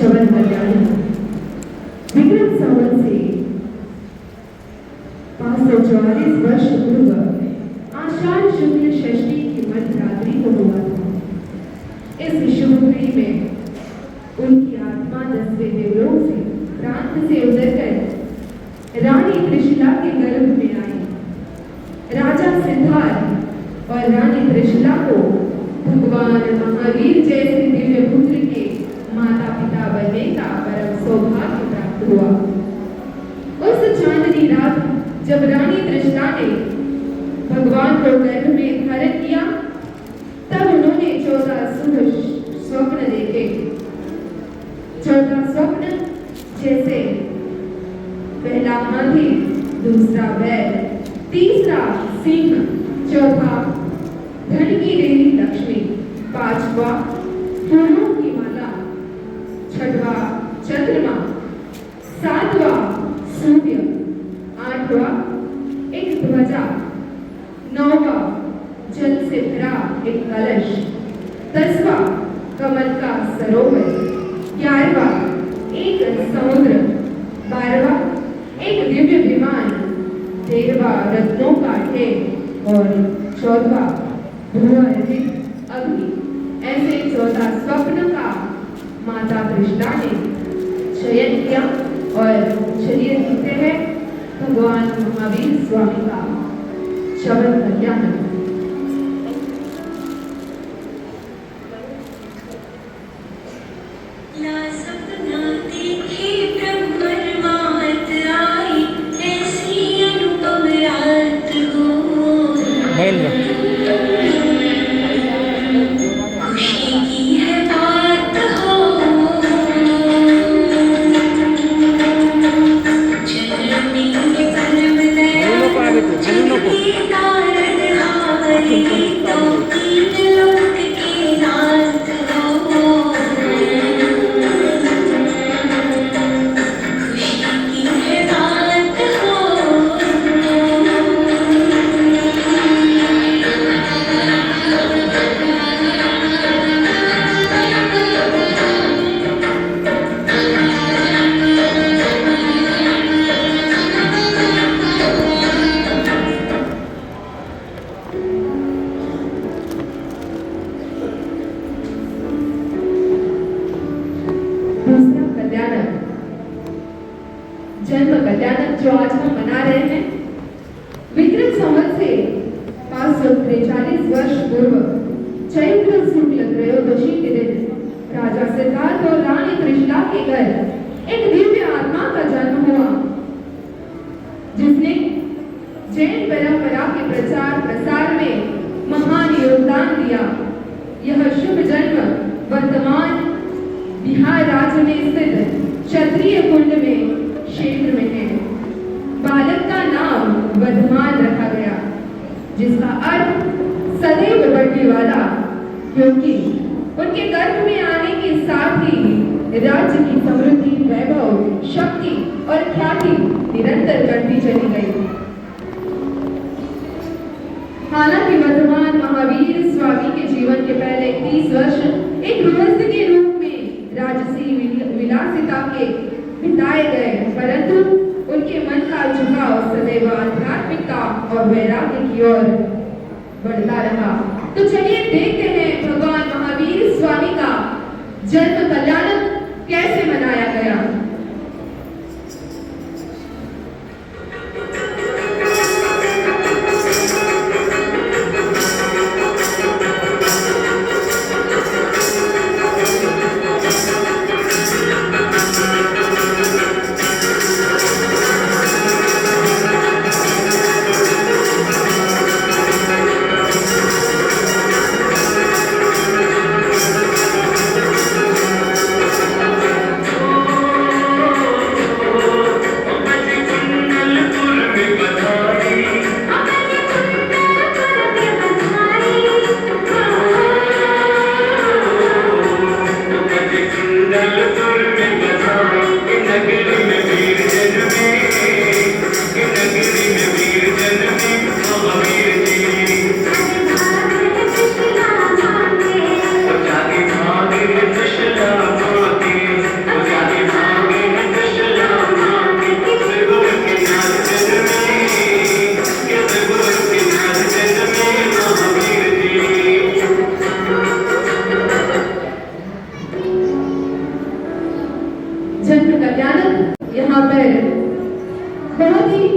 शवन कल्याण विक्रम संवत से 544 वर्ष पूर्व आषाढ़ शुक्ल षष्ठी की मध्यरात्रि को हुआ था। इस शुभ घड़ी में उनकी आत्मा 10वें देवलोक से प्रांत से उतरकर रानी त्रिशला के गर्भ में आई। राजा सिद्धार्थ और रानी त्रिशला को भगवान महावीर जैसे दिव्य पुत्र के माता पिता बनने का परम सौभाग्य प्राप्त हुआ। उस चांदनी रात जब रानी त्रिशला ने भगवान को गर्भ में धारण किया, तब उन्होंने 14 शुभ स्वप्न देखे। 14 स्वप्न जैसे पहला हाथी, दूसरा बैल, तीसरा सिंह, चौथा धन की देवी लक्ष्मी, पांचवा फूलों की माला, छठवा चंद्रमा, सातवां सूर्य, आठवां एक ध्वजा, नौवां जल से भरा एक कलश, 10वां कमल का सरोवर, 11वां एक समुद्र, 12वां एक दिव्य विमान, 13वां रत्नों का ढेर और 14वां धुआं रहित अग्नि। ऐसे 14 स्वप्न का माता त्रिशला ने चयन किया। और चलिए देखते हैं भगवान महावीर स्वामी का शवन कल्याण। जन्म कल्याणक जो आज हम मना रहे हैं, विक्रम संवत से 543 वर्ष पूर्व चैत्र शुक्ल त्रयोदशी के दिन राजा सिद्धार्थ और रानी त्रिशला के घर एक दिव्य आत्मा का जन्म हुआ, जिसने जैन परंपरा के प्रचार प्रसार में महान योगदान दिया। यह शुभ जन्म वर्तमान बिहार राज्य में स्थित क्षत्रिय कुंड में क्षेत्र में है। बालक का नाम वर्धमान रखा गया, जिसका अर्थ सदैव बढ़ने वाला, क्योंकि उनके गर्भ में आने के साथ ही राज्य की समृद्धि, वैभव, शक्ति और ख्याति निरंतर बढ़ती चली गई। हालांकि वर्धमान महावीर स्वामी के जीवन के पहले 30 वर्ष एक गृहस्थ के रूप में राजसी विलासिता के बिताए गए, परंतु उनके मन का झुकाव सदैव आध्यात्मिकता और वैराग्य की ओर बढ़ता रहा। तो चलिए देखते हैं भगवान महावीर स्वामी का जन्म कल्याण कैसे मनाया गया। जन्म कल्याणक यहाँ पर बहुत ही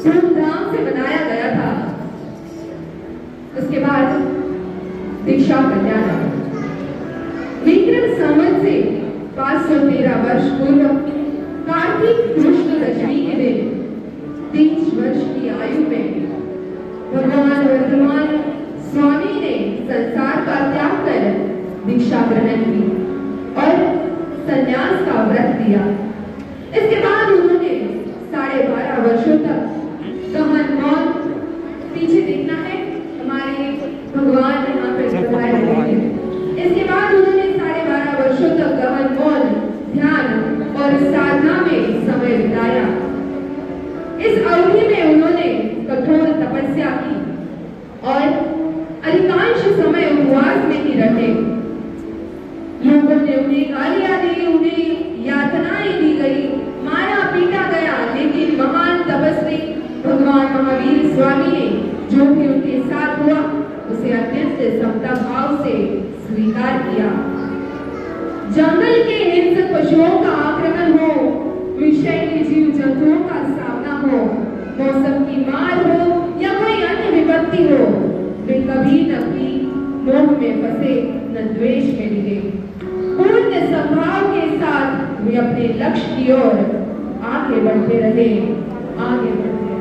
धूमधाम से मनाया गया था। उसके बाद दीक्षा कल्याणक विक्रम संवत से 513 वर्ष पूर्व कार्तिक कृष्ण दशमी के दिन 30 वर्ष की आयु में भगवान वर्तमान स्वामी ने संसार का त्याग कर दीक्षा ग्रहण की और संन्यास का व्रत दिया। इसके बाद उन्होंने 12.5 वर्षों तक गहन मौन, पीछे देखना है हमारे भगवान यहाँ पे बताए हुए हैं। इसके बाद उन्होंने 12.5 वर्षों तक गहन मौन, ध्यान और साधना में समय बिताया। इस अवधि में उन्होंने कठोर तपस्या की और अधिकांश समय उपवास में ही रहे। लोगों ने उन्हें गालियां दी, उन्हें यातनाएं दी गई, मारा पीटा गया, लेकिन महान तपस्वी भगवान महावीर स्वामी ने जो भी उनके साथ हुआ उसे अत्यंत समता भाव से स्वीकार किया। जंगल के हिंसक पशुओं का आक्रमण हो, विषैली जीव जंतुओं का सामना हो, मौसम की मार हो या कोई अन्य विपत्ति हो, वे कभी न भी मोह में फंसे न द्वेष में डूबे। पूर्ण संभाव के साथ वे अपने लक्ष्य की ओर आगे बढ़ते रहे, आगे बढ़ते रहे।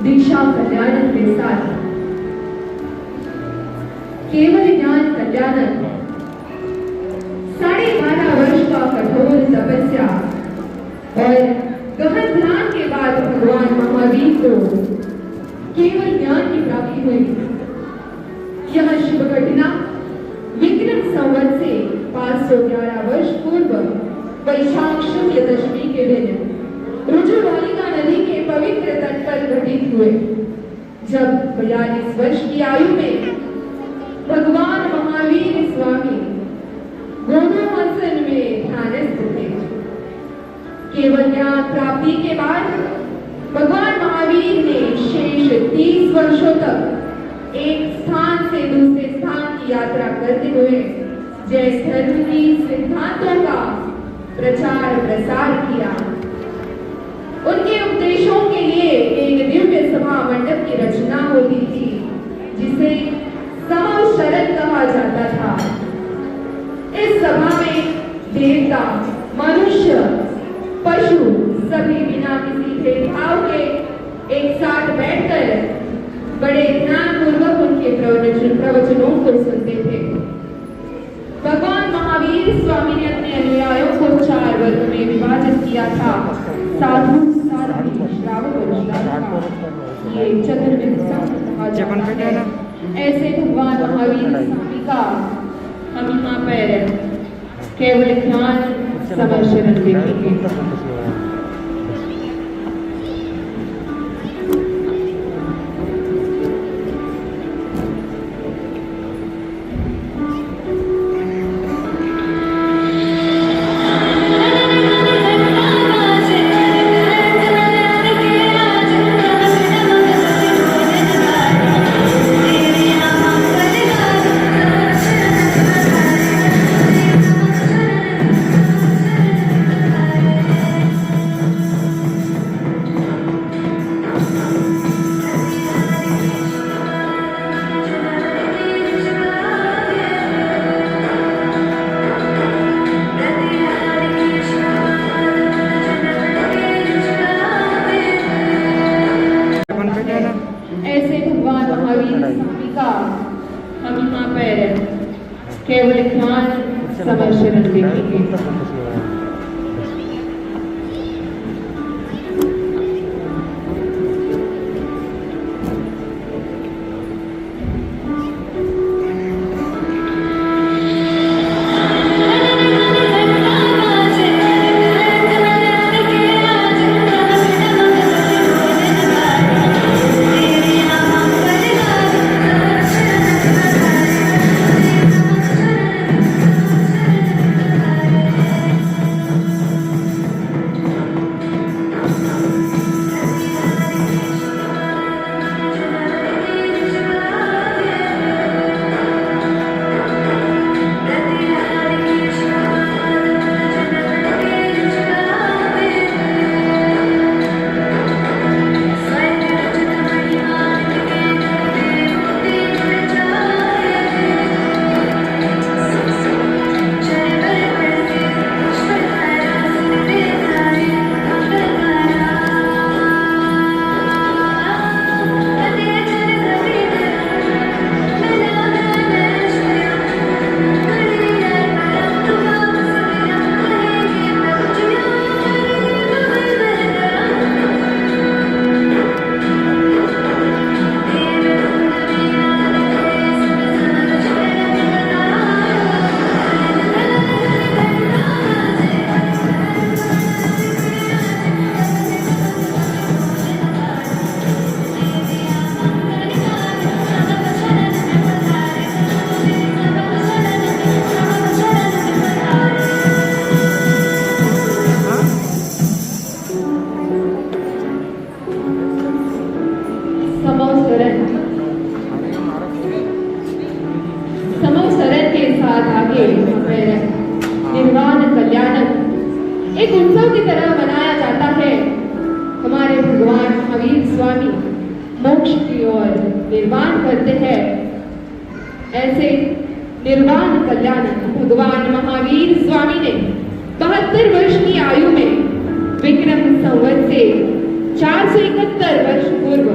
दीक्षा कल्याण के साथ केवल ज्ञान कल्याणक 12.5 वर्ष का कठोर तपस्या और गहन ध्यान के बाद भगवान महावीर को केवल ज्ञान की प्राप्ति हुई। यह शुभ घटना विक्रम संवत से 511 वर्ष पूर्व वैशाख शुक्ल दशमी के दिन रुजुवालिका नदी के पवित्र तट पर घटित हुए, जब 42 वर्ष की आयु में भगवान महावीर स्वामी गोलोमासन में ध्यानस्थ थे। केवल ज्ञान प्राप्ति के बाद भगवान महावीर ने शेष 30 वर्षों तक एक स्थान से दूसरे स्थान की यात्रा करते हुए जैन धर्म की सिद्धांतों का प्रचार प्रसार किया। उनके उपदेशों के लिए एक दिव्य सभा मंडप की रचना होती थी, जिसे समव शरण कहा जाता था। इस सभा में देवता, मनुष्य, पशु सभी बिना किसी भेदभाव के एक साथ बैठकर बड़े ध्यान पूर्वक उनके प्रवचनों को सुनते थे। भगवान महावीर स्वामी ने अपने अनुयायियों को 4 वर्ग में विभाजित किया था: साधु, साध्वी, श्रावक और श्राविका। ये चतुर्विध संघ कहा जाता है। ऐसे भगवान महावीर स्वामी का हम यहाँ पर केवल ध्यान समर्पण देखेंगे। केवल ध्यान समर्पण देखेंगे। निर्वाण कल्याण एक उत्सव की तरह मनाया जाता है। हमारे भगवान महावीर स्वामी मोक्ष की ओर निर्वाण करते हैं। ऐसे निर्वाण कल्याण भगवान महावीर स्वामी ने 72 वर्ष की आयु में विक्रम संवत से 471 वर्ष पूर्व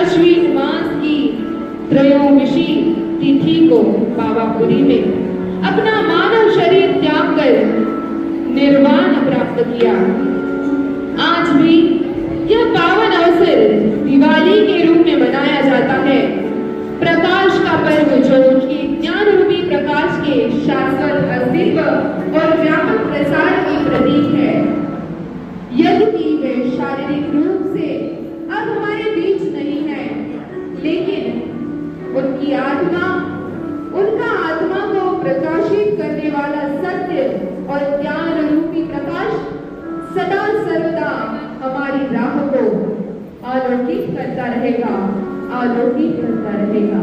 अश्विन मास की त्रयोदशी तिथि को पावापुरी में अपना मानव शरीर त्याग कर निर्वाण प्राप्त किया। आज भी यह पावन अवसर दिवाली के रूप में मनाया जाता है। प्रकाश का पर्व जो कि ज्ञान रूपी प्रकाश के शाश्वत अस्तित्व और व्यापक प्रसार की प्रतीक है। यद्यपि वे शारीरिक रूप से अब हमारे बीच नहीं है, लेकिन उनकी आत्मा, उनका आत्मा को प्रकाशित करने वाला सत्य और ज्ञान रूपी प्रकाश सदा सर्वदा हमारी राह को आलोकित करता रहेगा, आलोकित करता रहेगा।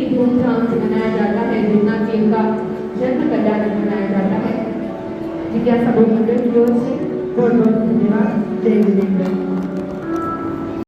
धूमधाम से मनाया जाता है, जितना कि इनका जन्म कल्याण मनाया जाता है। जिज्ञासा बोल मंडल की ओर से बहुत बहुत धन्यवाद। जय जितेंद्र।